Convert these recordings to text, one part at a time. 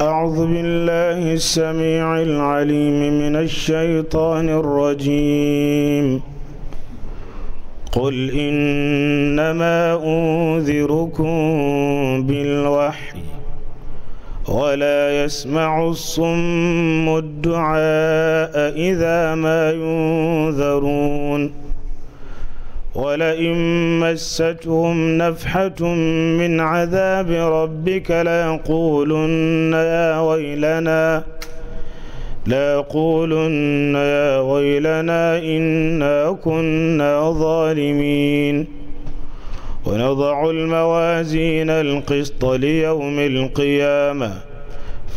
أعوذ بالله السميع العليم من الشيطان الرجيم. قل إنما أنذركم بالوحي ولا يسمع الصم الدعاء إذا ما ينذرون ولئن مستهم نفحة من عذاب ربك ليقولن يا ويلنا إنا كنا ظالمين ونضع الموازين القسط ليوم القيامة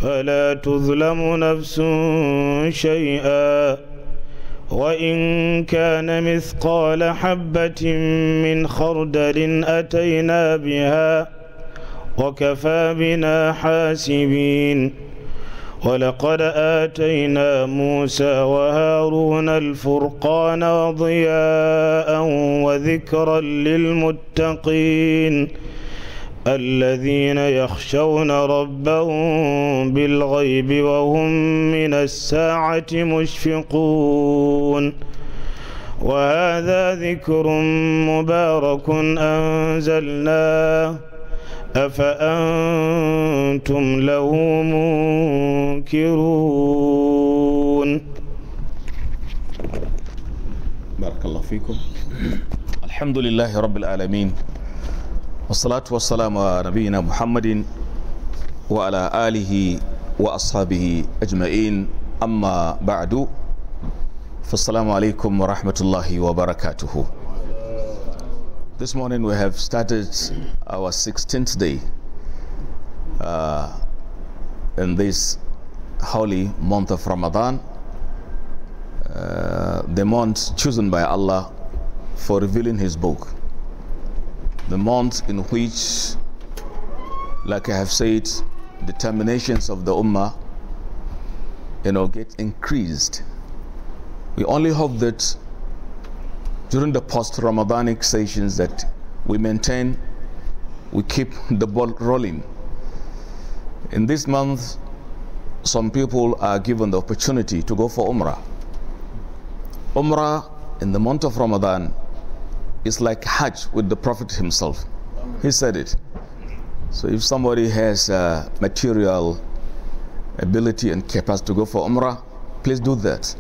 فلا تظلم نفس شيئا وإن كان مثقال حبة من خردل أتينا بها وكفى بنا حاسبين ولقد آتينا موسى وهارون الفرقان وضياء وذكرا للمتقين الذين يخشون ربهم بالغيب وهم من الساعة مشفقون وهذا ذكر مبارك أنزلناه أفأنتم له منكرون. بارك الله فيكم. الحمد لله رب العالمين والصلاة والسلام على نبينا محمد وعلى آله وأصحابه أجمعين أما بعد فالسلام عليكم ورحمة الله وبركاته. This morning we have started our 16th day in this holy month of Ramadan, the month chosen by Allah for revealing His book, the month in which, like I have said, determinations of the Ummah get increased. We only hope that during the post-Ramadanic sessions that we keep the ball rolling. In this month, some people are given the opportunity to go for Umrah. Umrah in the month of Ramadan is like Hajj with the Prophet himself. He said it. So if somebody has material ability and capacity to go for Umrah, please do that.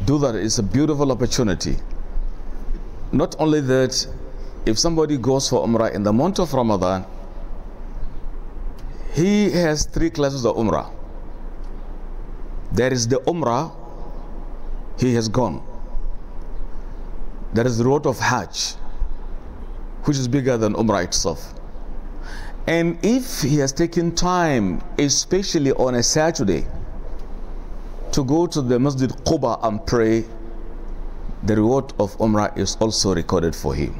Do that. It's a beautiful opportunity. Not only that, if somebody goes for Umrah in the month of Ramadan, he has three classes of Umrah. There is the Umrah, he has gone. There is the road of Hajj, which is bigger than Umrah itself. And if he has taken time, especially on a Saturday, to go to the Masjid Quba and pray, the reward of Umrah is also recorded for him.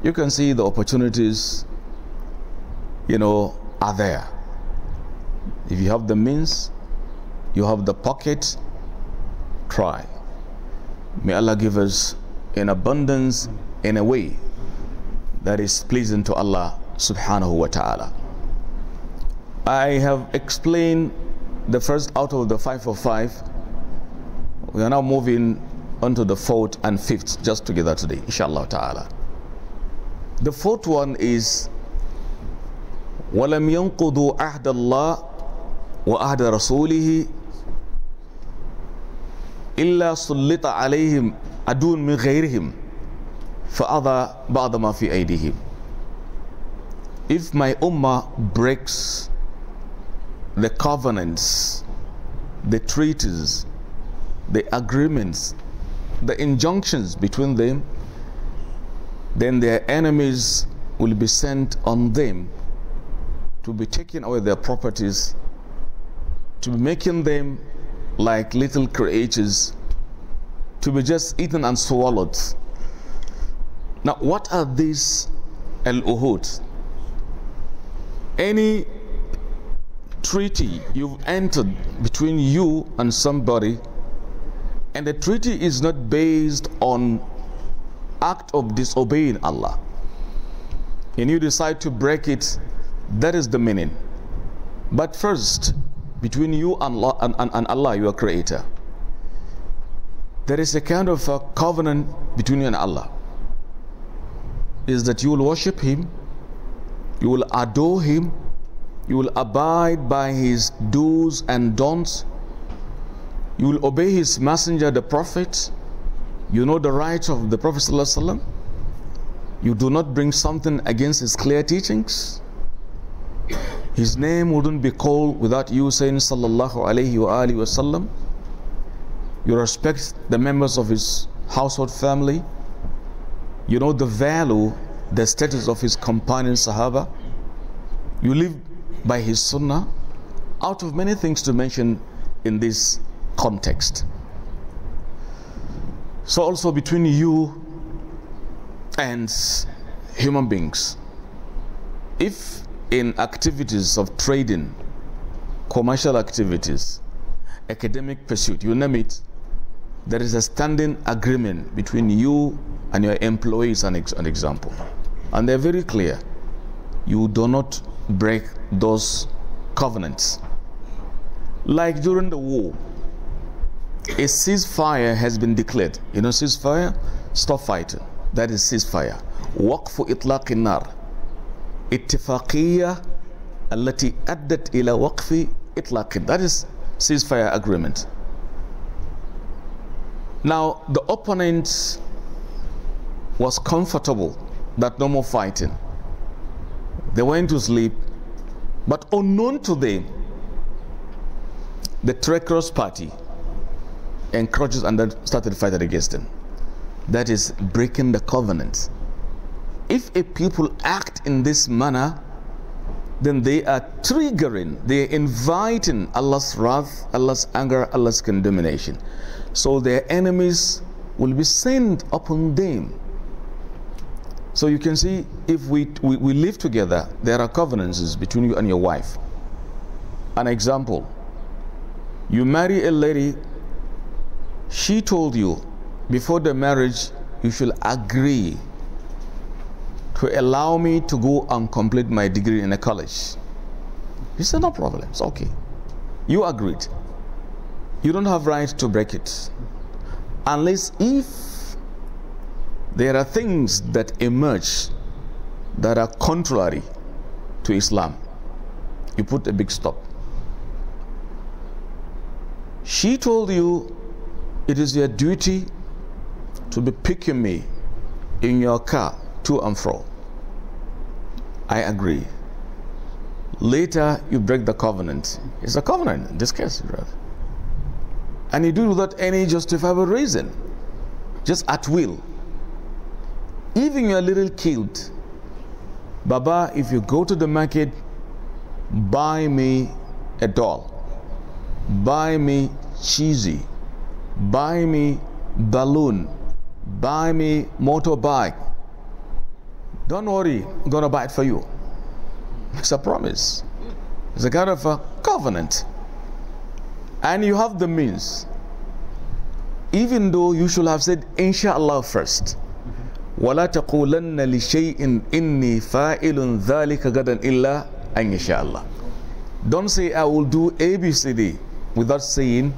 You can see the opportunities, are there. If you have the means, you have the pocket, try. May Allah give us in abundance in a way that is pleasing to Allah subhanahu wa ta'ala. I have explained the first out of the 5 of 5. We are now moving onto the 4th and 5th just together today, inshallah ta'ala. The 4th one is وَلَمْ يَنْقُضُوا عَهْدَ اللَّهِ وَعَهْدَ رَسُولِهِ إِلَّا سُلِّطَ عَلَيْهِمْ عَدُوٌّ مِنْ غَيْرِهِمْ فَأَضَى بَعْضَ مَا فِي أَيْدِيهِمْ. If my ummah breaks the covenants, the treaties, the agreements, the injunctions between them, then their enemies will be sent on them to be taking away their properties, to be making them like little creatures, to be just eaten and swallowed. Now, what are these al-uhud? Any treaty you've entered between you and somebody, and the treaty is not based on act of disobeying Allah, and you decide to break it, that is the meaning. But first, between you and Allah, your creator, there is a kind of a covenant between you and Allah. Is that you will worship him, you will adore him, you will abide by his do's and don'ts, you will obey his messenger, the prophet. You know the rights of the Prophet ﷺ. You do not bring something against his clear teachings. His name wouldn't be called without you saying sallallahu alayhi wa alihi wasallam. You respect the members of his household family. You know the value, the status of his companion Sahaba. You live by his sunnah, out of many things to mention in this context. So also between you and human beings, if in activities of trading, commercial activities, academic pursuit, you name it, there is a standing agreement between you and your employees, an example, and they're very clear. You do not break those covenants. Like during the war, a ceasefire has been declared. You know ceasefire? Stop fighting. That is ceasefire. وقف إطلاق النار. اتفاقية التي أدت إلى وقف إطلاق. That is ceasefire agreement. Now the opponent was comfortable that no more fighting. They went to sleep, but unknown to them, the treacherous party encroaches and then started fighting against them. That is breaking the covenant. If a people act in this manner, then they are triggering, they are inviting Allah's wrath, Allah's anger, Allah's condemnation. So their enemies will be sent upon them. So you can see, if we live together, there are covenances between you and your wife. An example, you marry a lady, she told you before the marriage you should agree to allow me to go and complete my degree in a college. You said no problem, it's okay. You agreed. You don't have right to break it, unless if there are things that emerge that are contrary to Islam. You put a big stop. She told you it is your duty to be picking me in your car to and fro. I agree. Later you break the covenant. It's a covenant in this case, brother. And you do it without any justifiable reason, just at will. Even your little kid, Baba, if you go to the market, buy me a doll, buy me cheesy, buy me balloon, buy me motorbike. Don't worry, I'm gonna buy it for you. It's a promise. It's a kind of a covenant. And you have the means. Even though you should have said inshallah first. وَلَا تَقُولَنَّ لِشَيْءٍ إِنِّي فَاعِلٌ ذَلِكَ غَدًا إِلَّا أَنْ يَشَاءَ اللَّهُ. Don't say I will do ABCD without saying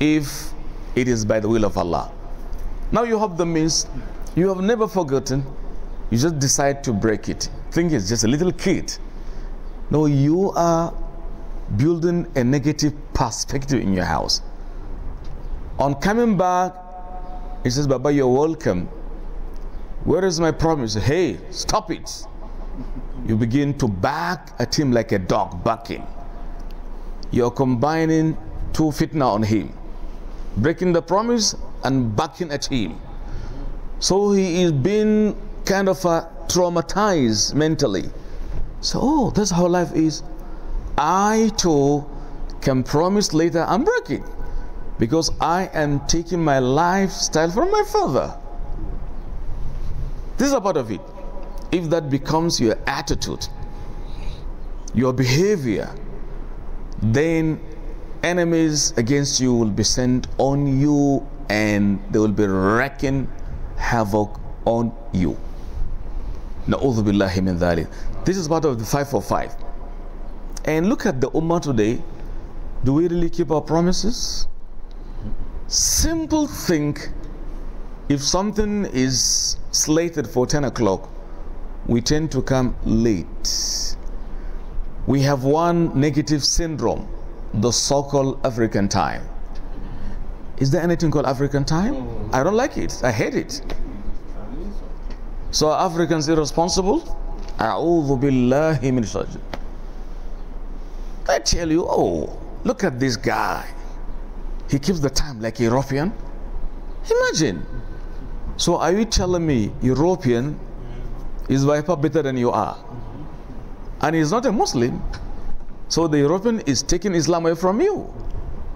if it is by the will of Allah. Now you have the means. You have never forgotten. You just decide to break it. Think it's just a little kid. No, you are building a negative perspective in your house. On coming back, he says, Baba, you're welcome. Where is my promise? Hey, stop it. You begin to bark at him like a dog barking. You're combining two fitna on him, breaking the promise and barking at him. So he is being kind of traumatized mentally. So, oh, that's how life is. I too can promise later and break it, because I am taking my lifestyle from my father. This is a part of it. If that becomes your attitude, your behavior, then enemies against you will be sent on you, and they will be wreaking havoc on you. Na'udhu billahi min dhalik. This is part of the 545. And look at the Ummah today. Do we really keep our promises? Simple thing, if something is slated for 10 o'clock, we tend to come late. We have one negative syndrome, the so-called African time. Is there anything called African time? I don't like it. I hate it. So are Africans irresponsible? A'udhu billahi min shaitan. I tell you, oh, look at this guy. He keeps the time like a European. Imagine. So are you telling me European is by far better than you are? And he's not a Muslim. So the European is taking Islam away from you.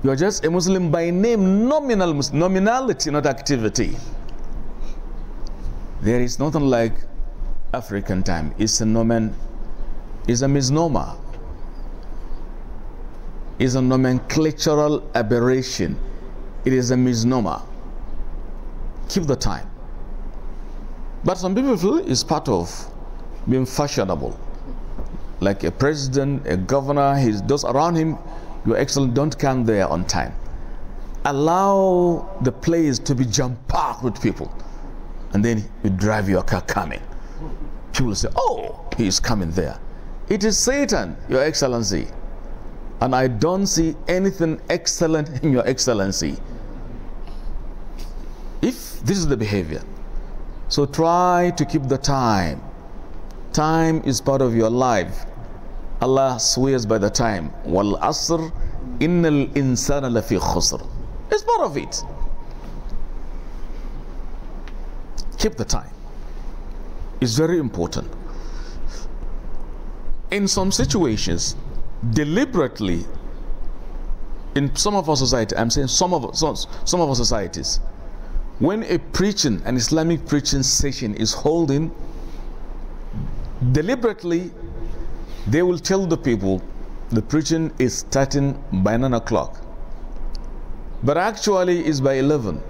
You are just a Muslim by name, nominality, not activity. There is nothing like African time. It's a misnomer. It's a nomenclatural aberration. It is a misnomer. Keep the time. But some people feel it's part of being fashionable. Like a president, a governor, those around him, Your Excellency, don't come there on time. Allow the place to be jam-packed with people. And then you drive your car coming. People say, oh, he is coming there. It is Satan, Your Excellency. And I don't see anything excellent in Your Excellency. If this is the behavior, so try to keep the time. Time is part of your life. Allah swears by the time. Wal asr innal insana lafi khusr. It's part of it. Keep the time. It's very important. In some situations, deliberately, in some of our society, I'm saying some of our societies, when an Islamic preaching session is holding, deliberately they will tell the people the preaching is starting by 9 o'clock, but actually it's by 11.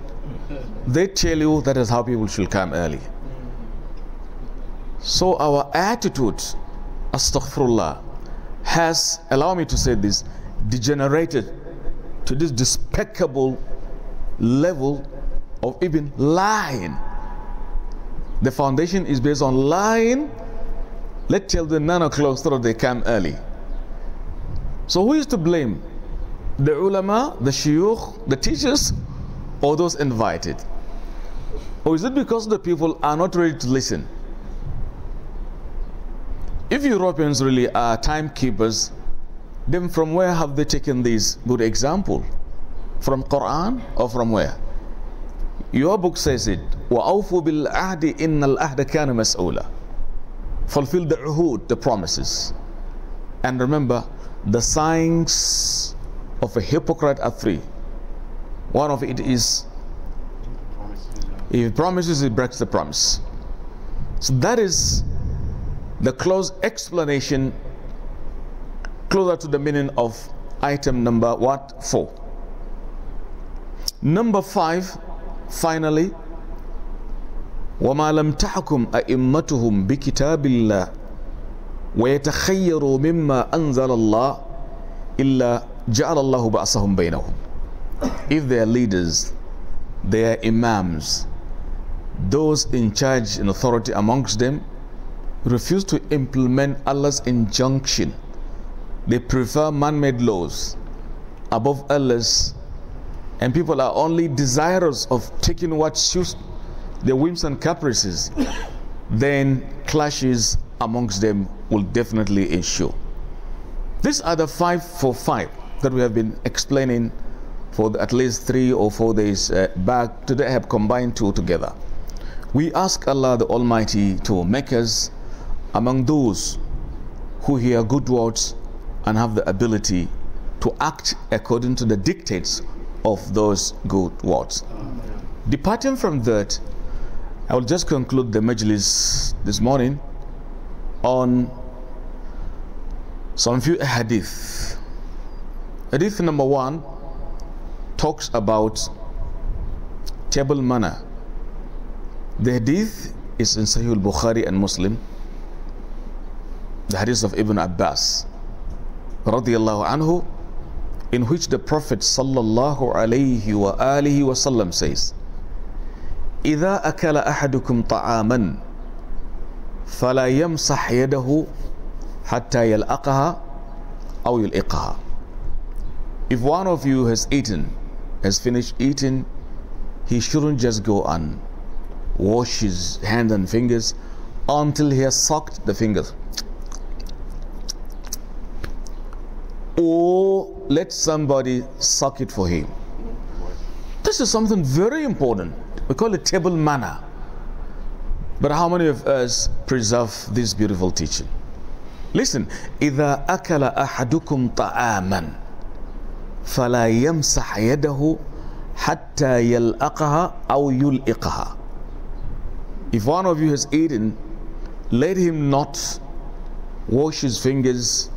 They tell you that is how people should come early. So our attitude, astaghfirullah, has, allow me to say this, degenerated to this despicable level of even lying. The foundation is based on lying. Let's tell them 9 o'clock so that they come early. So who is to blame? The ulama, the shuyukh, the teachers, or those invited? Or is it because the people are not ready to listen? If Europeans really are timekeepers, then from where have they taken this good example? From Quran or from where? Your book says it. وَأَوْفُوا بِالْعَهْدِ إِنَّ الْعَهْدَ كَانَ مَسْئُولًا. Fulfill the uhud, the promises. And remember, the signs of a hypocrite are three. One of it is, if he promises, he breaks the promise. So that is the close explanation, closer to the meaning of item number what? 4. Number 5, finally, وَمَا لَمْ تَحْكُمْ أَئِمَّتُهُمْ بِكِتَابِ اللَّهِ وَيَتَخَيَّرُوا مِمَّا أَنزَلَ اللَّهِ إِلَّا جَعَلَ اللَّهُ بَأْسَهُمْ بَيْنَهُمْ. If their leaders, their imams, those in charge and authority amongst them, refuse to implement Allah's injunction, they prefer man-made laws above Allah's, and people are only desirous of taking what suits their whims and caprices, then clashes amongst them will definitely ensue. These are the 5 for 5 that we have been explaining for at least 3 or 4 days back. Today I have combined 2 together. We ask Allah the Almighty to make us among those who hear good words and have the ability to act according to the dictates of those good words. Departing from that, I will just conclude the majlis this morning on some few hadith. Hadith number 1 talks about table manner. The hadith is in Sahih al-Bukhari and Muslim, the hadith of Ibn Abbas. radiallahu anhu, in which the Prophet sallallahu alayhi wa alihi wasallam says, إذا أكل أحدكم طعاما فلا يمسح يده حتى يلأقها أو يلأقها. If one of you has finished eating, he shouldn't just go and wash his hands and fingers until he has sucked the fingers. Or let somebody suck it for him. This is something very important. We call it table manner. But how many of us preserve this beautiful teaching? Listen, إذا أكل أحدكم طعاما فلا يمسح يده حتى يلأقها أو يلأقها. If one of you has eaten, let him not wash his fingers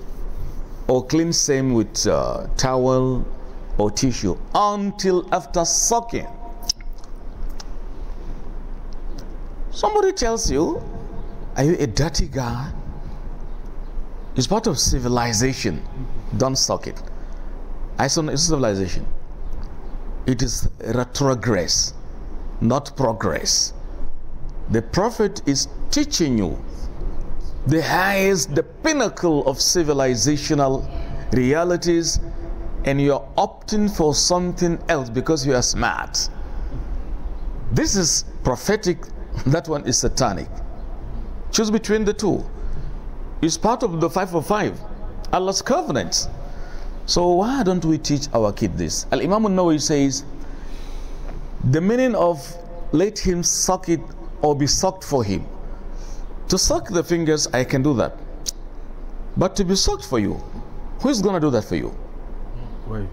or cleanse them with towel or tissue until after sucking. Somebody tells you, are you a dirty guy? It's part of civilization. Don't suck it. It's civilization. It is retrogress, not progress. The Prophet is teaching you the highest, the pinnacle of civilizational realities, and you're opting for something else because you are smart. This is prophetic, that one is satanic. Choose between the two. It's part of the 5 of 5, Allah's covenant. So why don't we teach our kid this? Al-Imam al-Nawawi says, the meaning of let him suck it or be sucked for him. To suck the fingers, I can do that. But to be sucked for you, who is going to do that for you? Why?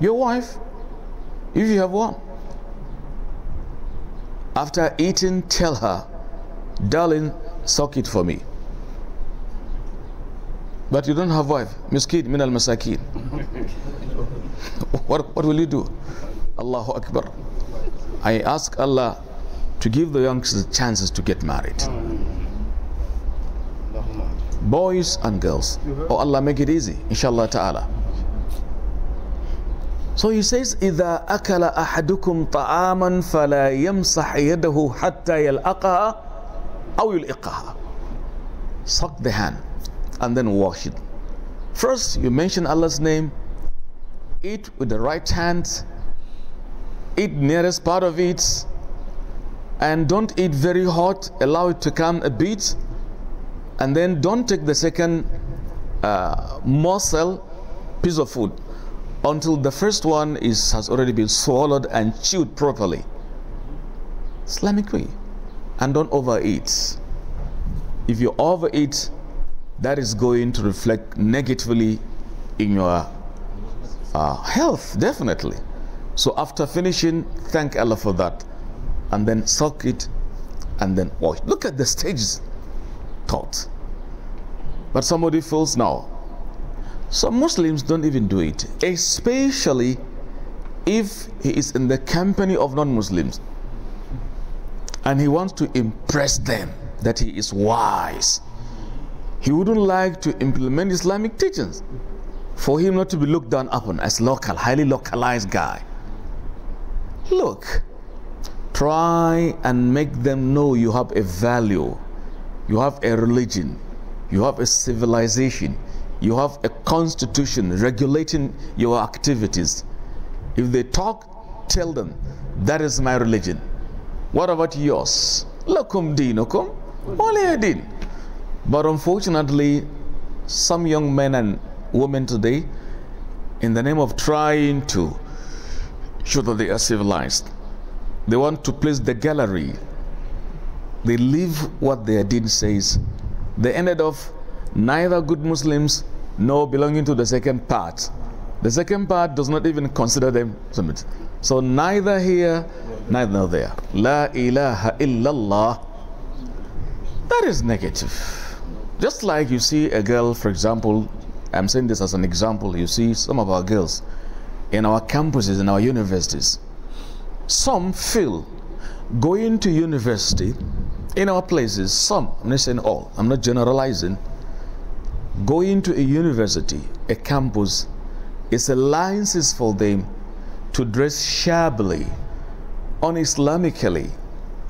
Your wife, if you have one. After eating, tell her, darling, suck it for me. But you don't have wife. Miskin min al masakin. What will you do? Allahu Akbar. I ask Allah to give the youngsters chances to get married. Boys and girls. Oh Allah, make it easy, inshallah ta'ala. So he says, إذا أكل أحدكم طعاما فلا يمسح يده حتى يلأقها أو يلأقها. Suck the hand and then wash it. First, you mention Allah's name, eat with the right hand, eat nearest part of it, and don't eat very hot, allow it to come a bit, and then don't take the second morsel, piece of food, until the first one has already been swallowed and chewed properly. Islamic way. And don't overeat. If you overeat, that is going to reflect negatively in your health, definitely. So after finishing, thank Allah for that, and then suck it and then wash. Look at the stages taught. But somebody feels now, some Muslims don't even do it, especially if he is in the company of non-Muslims and he wants to impress them that he is wise. He wouldn't like to implement Islamic teachings for him not to be looked down upon as local, highly localized guy. Look, try and make them know you have a value, you have a religion, you have a civilization, you have a constitution regulating your activities. If they talk, tell them, that is my religion. What about yours? Lakum dinukum waliya din. But unfortunately, some young men and women today, in the name of trying to show that they are civilized, they want to place the gallery. They leave what their deen says. They ended up neither good Muslims nor belonging to the second part. The second part does not even consider them. So neither here, neither there. La ilaha illallah. That is negative. Just like you see a girl, for example, I'm saying this as an example, you see some of our girls in our campuses, in our universities. Some feel going to university in our places, some, I'm not saying all, I'm not generalizing, going to a university, a campus, is a license for them to dress shabbily, un-Islamically,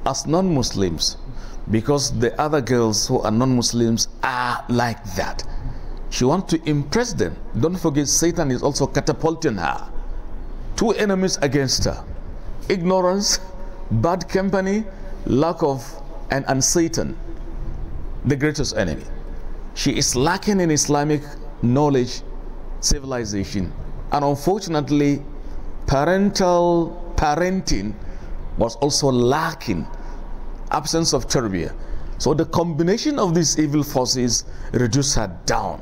as non-Muslims, because the other girls who are non-Muslims are like that. She wants to impress them. Don't forget, Satan is also catapulting her. Two enemies against her: ignorance, bad company, lack of, and Satan, the greatest enemy. She is lacking in Islamic knowledge, civilization, and unfortunately, parenting was also lacking, absence of tarbiyah. So the combination of these evil forces reduced her down.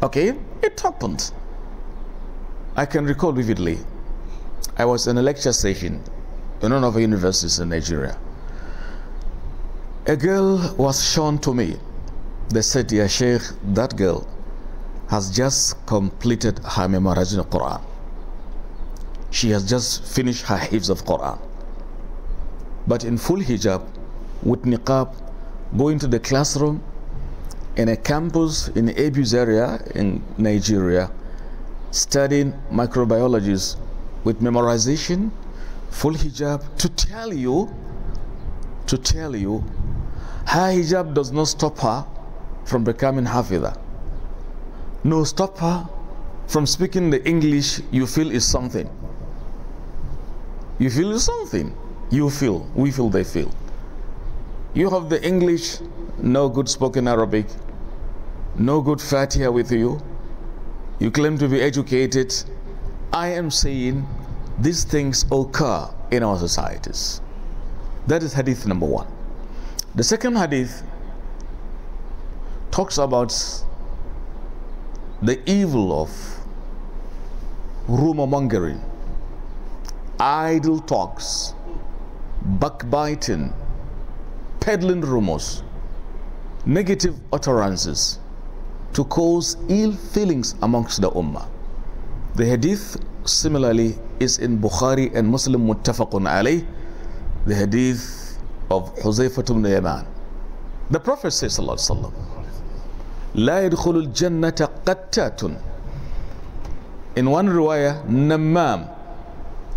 Okay, it happened. I can recall vividly. I was in a lecture session in one of the universities in Nigeria. A girl was shown to me. They said, "Ya Sheikh, that girl has just completed her memorizing of Quran. She has just finished her hifz of Quran. But in full hijab, with niqab, going to the classroom in a campus in the Abuse area in Nigeria, studying microbiology with memorization, full hijab, to tell you, her hijab does not stop her from becoming Hafidha. No, stop her from speaking the English you feel is something. You feel is something. You feel, we feel, they feel. You have the English, no good spoken Arabic, no good Fatiha with you. You claim to be educated. I am saying these things occur in our societies. That is hadith number one. The second hadith talks about the evil of rumor mongering, idle talks, backbiting, peddling rumors, negative utterances to cause ill feelings amongst the ummah. The hadith similarly is in Bukhari and Muslim muttafaqun alayh, the hadith of Huzaifa ibn Yaman. The Prophet says, sallallahu alaihi wasallam, "La yadkhulul jannata qattatun." In one riwayah, namam.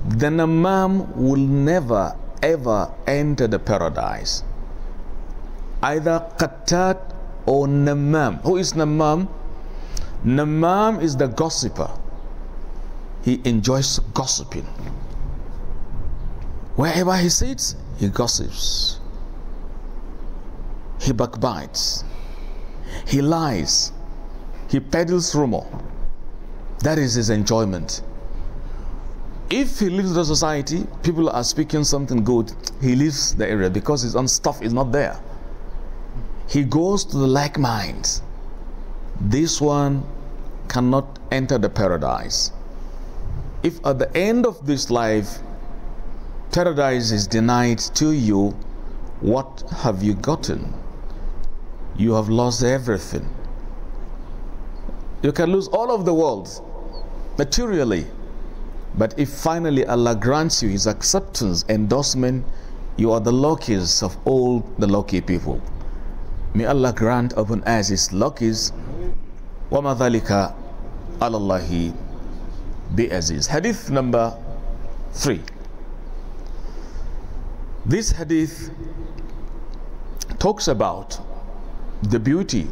The namam will never ever enter the paradise. Either qattat or namam. Who is namam? Namam is the gossiper. He enjoys gossiping. Wherever he sits, he gossips. He backbites. He lies. He peddles rumor. That is his enjoyment. If he leaves the society, people are speaking something good, he leaves the area because his own stuff is not there. He goes to the like minds. This one cannot enter the paradise. If at the end of this life, paradise is denied to you, what have you gotten? You have lost everything. You can lose all of the world materially, but if finally Allah grants you His acceptance, endorsement, you are the luckiest of all the lucky people. May Allah grant upon us His luckies. وَمَا ذَلِكَ عَلَى اللَّهِ بِعَزِيزٍ. Hadith number 3. This hadith talks about the beauty,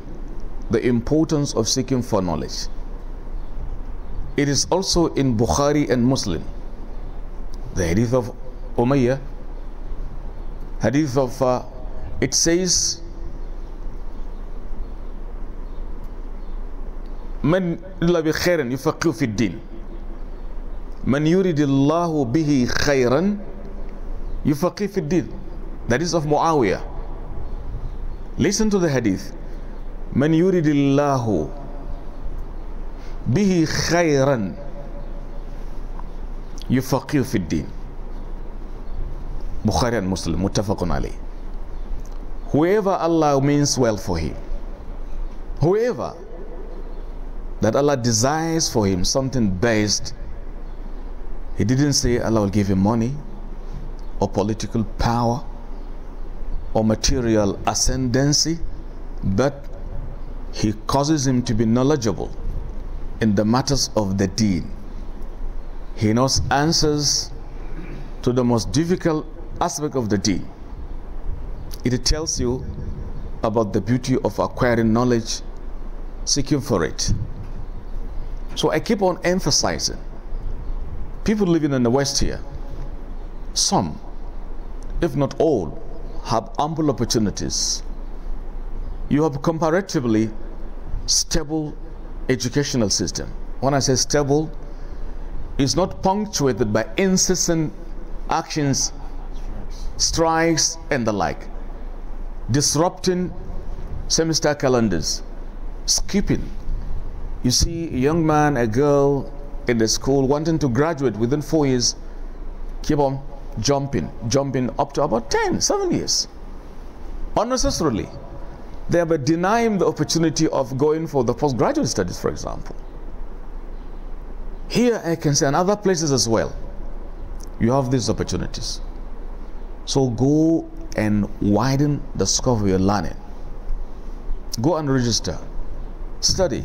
the importance of seeking for knowledge. It is also in Bukhari and Muslim. The hadith of Umayyah, hadith of, it says, من إلا بخير يفقه في الدين من يريد الله به خيرا يفقه في الدين. That is of Muawiyah. Listen to the hadith. من يريد الله به خيرا يفقه في الدين. Bukhari and Muslim muttafaqun alayh. Whoever Allah means well for him, whoever that Allah desires for him something best, He didn't say Allah will give him money or political power or material ascendancy, but He causes him to be knowledgeable in the matters of the deen. He knows answers to the most difficult aspect of the deen. It tells you about the beauty of acquiring knowledge, seeking for it. So I keep on emphasizing, people living in the West here, some, if not all, have ample opportunities. You have comparatively stable educational system. When I say stable, it's not punctuated by incessant actions, strikes, and the like, disrupting semester calendars, skipping. You see a young man, a girl in the school wanting to graduate within 4 years, keep on jumping up to about 7 years. Unnecessarily. They were denying the opportunity of going for the postgraduate studies, for example. Here I can say, and other places as well, you have these opportunities. So go and widen the scope of your learning. Go and register. Study.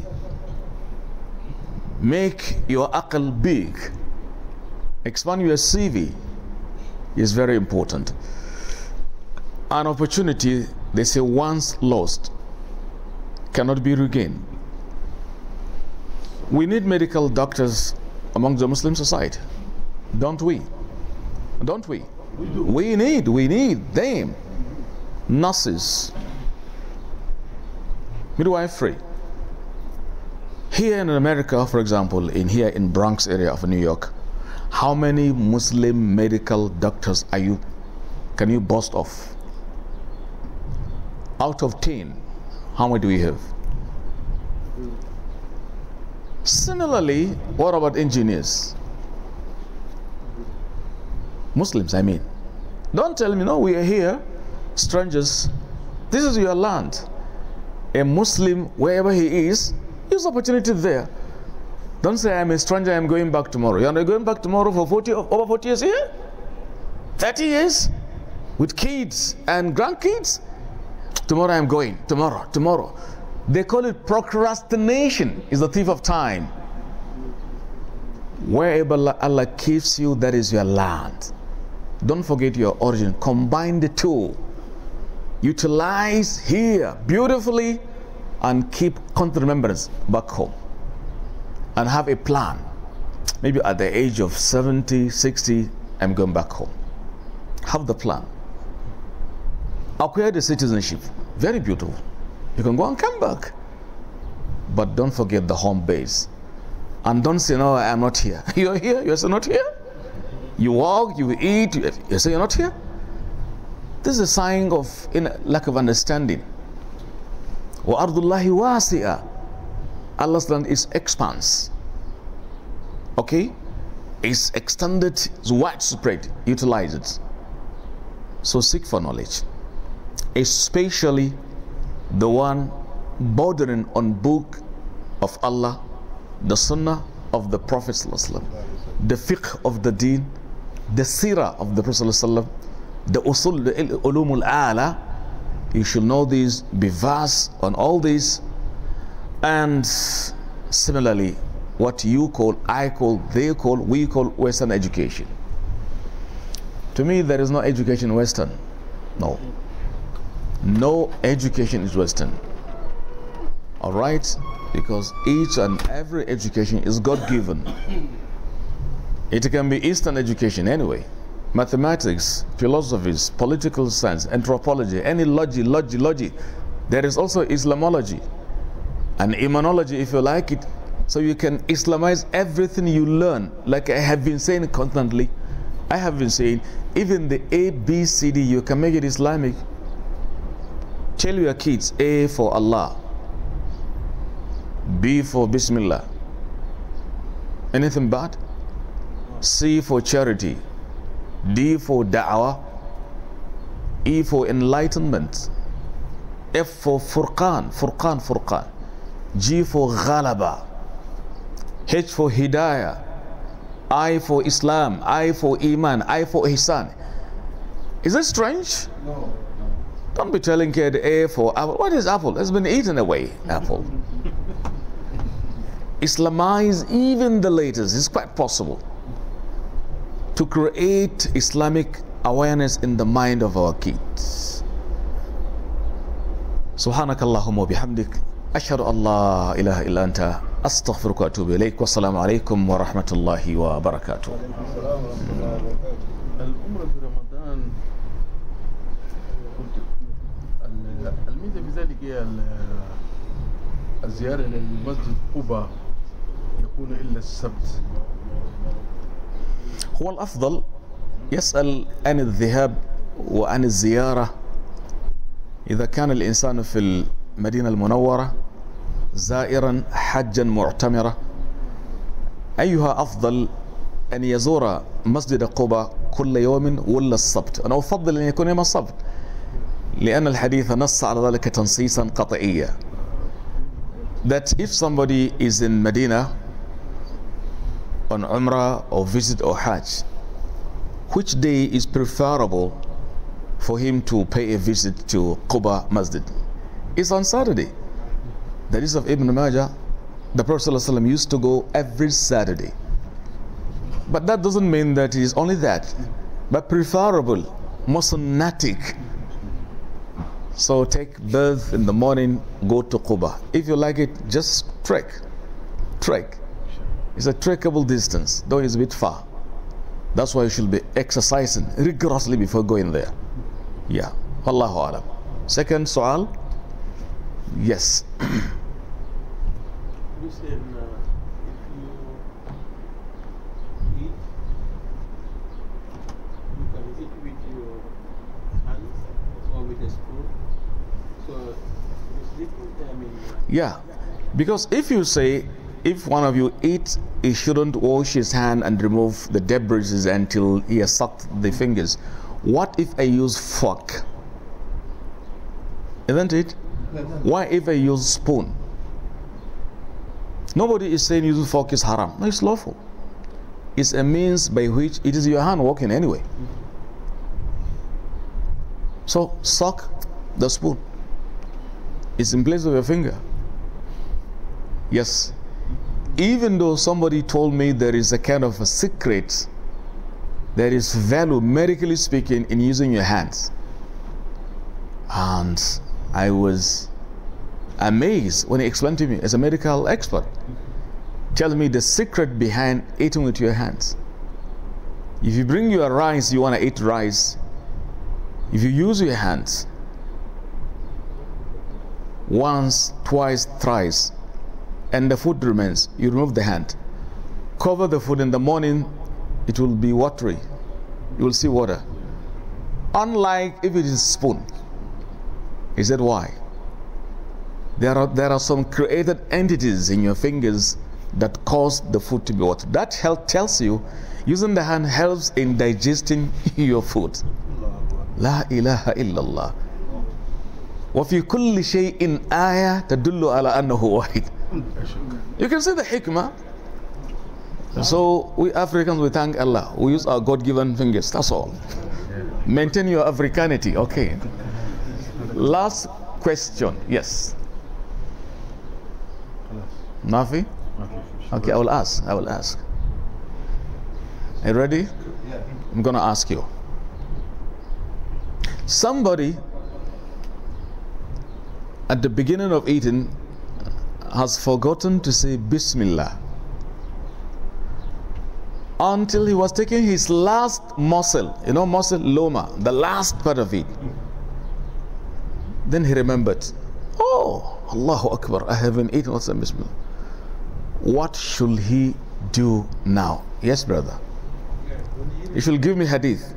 Make your aql big. Expand your CV. Is very important. An opportunity, they say, once lost cannot be regained. We need medical doctors among the Muslim society, don't we? Don't we? We need them. Nurses, midwifery. Here in America, for example, here in Bronx area of New York, how many Muslim medical doctors can you boast of? Out of 10, how many do we have? Similarly, what about engineers? Muslims, I mean. Don't tell me, no, we are here, strangers. This is your land. A Muslim, wherever he is, use opportunity there. Don't say, I'm a stranger, I'm going back tomorrow. You're not going back tomorrow for over 40 years here? 30 years? With kids and grandkids? Tomorrow I'm going. Tomorrow. They call it procrastination. Is the thief of time. Wherever Allah keeps you, that is your land. Don't forget your origin. Combine the two. Utilize here beautifully and keep constant remembrance back home. And have a plan. Maybe at the age of 70, 60, I'm going back home. Have the plan. Acquire the citizenship. Very beautiful. You can go and come back. But don't forget the home base. And don't say, no, I'm not here. You're here. You're still not here. You walk, you eat, you say you're not here. This is a sign of lack of understanding. وَأَرْضُ اللَّهِ وَاسِئَةً. Allah's land is expanse. Okay? It's extended, it's widespread. Utilize it. So seek for knowledge. Especially the one bordering on book of Allah, the sunnah of the Prophet ﷺ, the fiqh of the deen, the seerah of the Prophet ﷺ, the usul, the ulumul ala. You should know these, be vast on all these. And similarly, what you call, I call, they call, we call Western education. To me, there is no education Western. No. No education is Western. Alright? Because each and every education is God-given. It can be Eastern education anyway. Mathematics, philosophies, political science, anthropology, any logic. There is also Islamology and Imanology, if you like it. So you can Islamize everything you learn. Like I have been saying constantly, I have been saying, even the A, B, C, D, you can make it Islamic. Tell your kids, A for Allah, B for Bismillah. Anything bad? C for charity, D for da'wah, E for enlightenment, F for Furqan, G for Ghalaba, H for Hidayah, I for Islam, I for Iman, I for Ihsan. Is that strange? No. Don't be telling kid A for apple. What is apple? It's been eaten away, apple. Islamize even the latest. It's quite possible to create Islamic awareness in the mind of our kids. سبحانك اللهم وبحمدك أشهد أن لا إله إلا أنت أستغفرك وأتوب إليك والسلام عليكم ورحمة الله وبركاته. الأمر في رمضان الميزة في ذلك هي الزيارة للمسجد قباء يكون إلا السبت. هو الأفضل يسأل عن الذهاب وعن الزيارة إذا كان الإنسان في المدينة المنورة زائرا حجا معتمرة، أيها أفضل أن يزور مسجد قباء كل يوم ولا السبت؟ أنا أفضل أن يكون يوم السبت، لأن الحديث نص على ذلك تنصيصا قطعيا. That if somebody is in Medina on Umrah or visit or Hajj, which day is preferable for him to pay a visit to Quba Masjid? It's on Saturday. The hadith of Ibn Majah, the Prophet ﷺ used to go every Saturday. But that doesn't mean that it is only that, but preferable, more sunnatic. So take birth in the morning, go to Quba. If you like it, just trek. It's a trekkable distance, though it's a bit far. That's why you should be exercising rigorously before going there. Yeah. Wallahu alam. Second su'al? Yes. You said if you eat, you can eat with your hands or with a spoon. So it's different. I mean, Yeah. Because if you say, if one of you eats, he shouldn't wash his hand and remove the debris until he has sucked the fingers. What if I use fork? Isn't it? Why if I use spoon? Nobody is saying using fork is haram. No, it's lawful. It's a means by which it is your hand working anyway. So suck the spoon. It's in place of your finger. Yes. Even though somebody told me there is a kind of a secret, there is value, medically speaking, in using your hands. And I was amazed when he explained to me, as a medical expert, tell me the secret behind eating with your hands. If you bring your rice, you want to eat rice, if you use your hands once, twice, thrice, and the food remains, you remove the hand, cover the food. In the morning it will be watery, you will see water, unlike if it is a spoon. He said, why? There are some created entities in your fingers that cause the food to be watered. That health tells you using the hand helps in digesting your food. La ilaha illallah. وفي كل شيء آية تدل على أنه واحد. You can see the hikmah. So we Africans, we thank Allah. We use our God-given fingers. That's all. Maintain your Africanity. Okay. Last question. Yes. Nafi? Okay, I will ask. Are you ready? I'm going to ask you. Somebody at the beginning of eating has forgotten to say Bismillah until he was taking his last morsel, morsel loma, the last part of it. Then he remembered, oh, Allahu Akbar, I haven't eaten what's Bismillah. What should he do now? Yes, brother. You should give me hadith.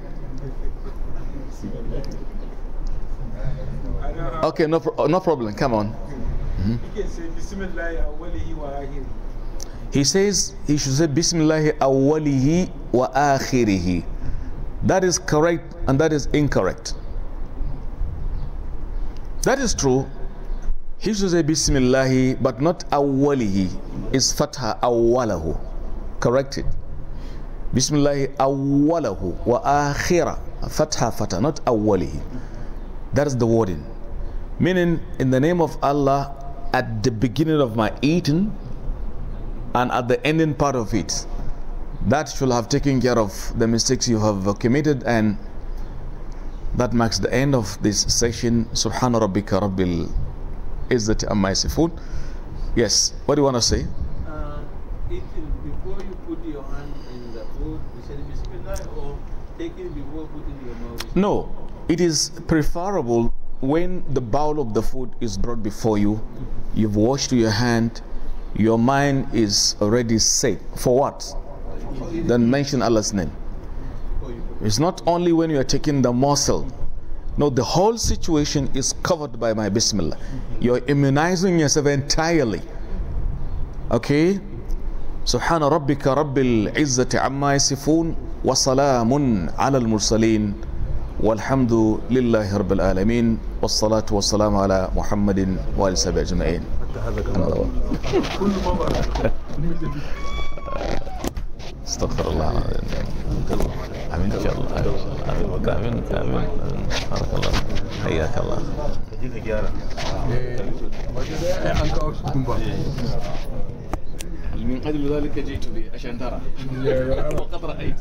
Okay, no problem. Come on. He says he should say Bismillah awwalihi wa akhirihi. That is correct and that is incorrect. That is true. He should say Bismillah, but not awwalihi. It's fatha awwalahu. Correct it. Bismillah awwalahu wa akhira. Fatha, not awwalihi. That is the wording. Meaning, in the name of Allah, at the beginning of my eating and at the ending part of it. That should have taken care of the mistakes you have committed, and that marks the end of this session. Subhana rabbika rabbil izzati amma yasifun. Yes, what do you want to say? Eating before you put your hand in the food, you say Bismillah, or taking before putting your mouth? No, it is preferable when the bowl of the food is brought before you, you've washed your hand, your mind is already set. For what? Then mention Allah's name. It's not only when you are taking the morsel. No, the whole situation is covered by my Bismillah. You're immunizing yourself entirely. Okay? Subhana rabbika rabbil izzati amma yasifun wa salamun ala al-mursaleen walhamdu lillahi rabbil alameen wassalatu wassalamu ala Muhammadin wa alihi wa sahbihi ajma'in. استغفر الله. امين ان شاء الله. امين امين بارك الله حياك الله. من قبل ذلك جئت به عشان ترى وقد رأيت